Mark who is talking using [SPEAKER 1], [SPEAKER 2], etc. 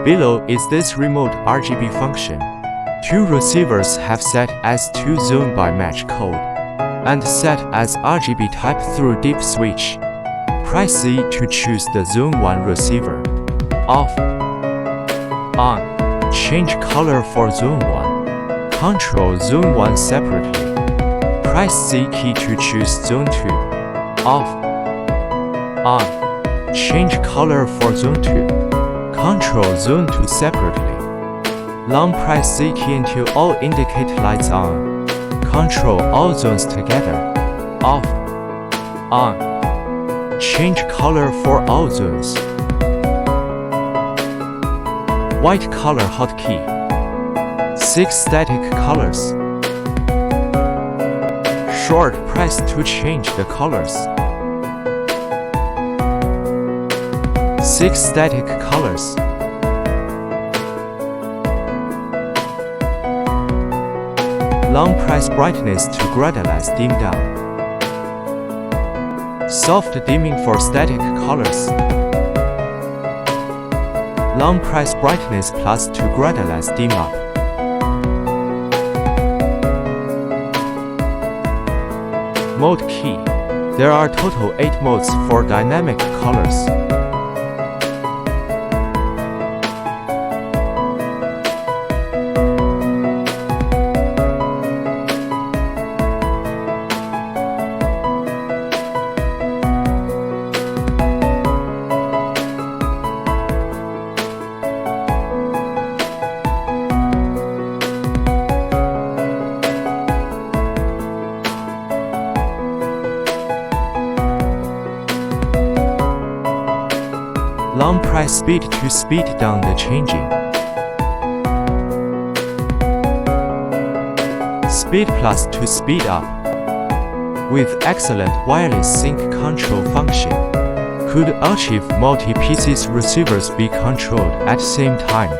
[SPEAKER 1] Below is this remote RGB function. Two receivers have set as 2 zone by match code and set as RGB type through deep switch. Press Z to choose the zone 1 receiver. Off. On. Change color for zone 1. Control zone 1 separately. Press Z key to choose zone 2. Off. On. Change color for zone 2. Control zone 2 separately. Long press Z key until all indicate lights on. Control all zones together. Off. On. Change color for all zones. White color hotkey. 6 static colors. Short press to change the colors. 6 static colors. Long press brightness to gradualize dim down. Soft dimming for static colors. Long press brightness plus to gradualize dim up. Mode key. There are total 8 modes for dynamic colors. Long press speed to speed down the changing. Speed plus to speed up. With excellent wireless sync control function, could achieve multi-pieces receivers be controlled at the same time.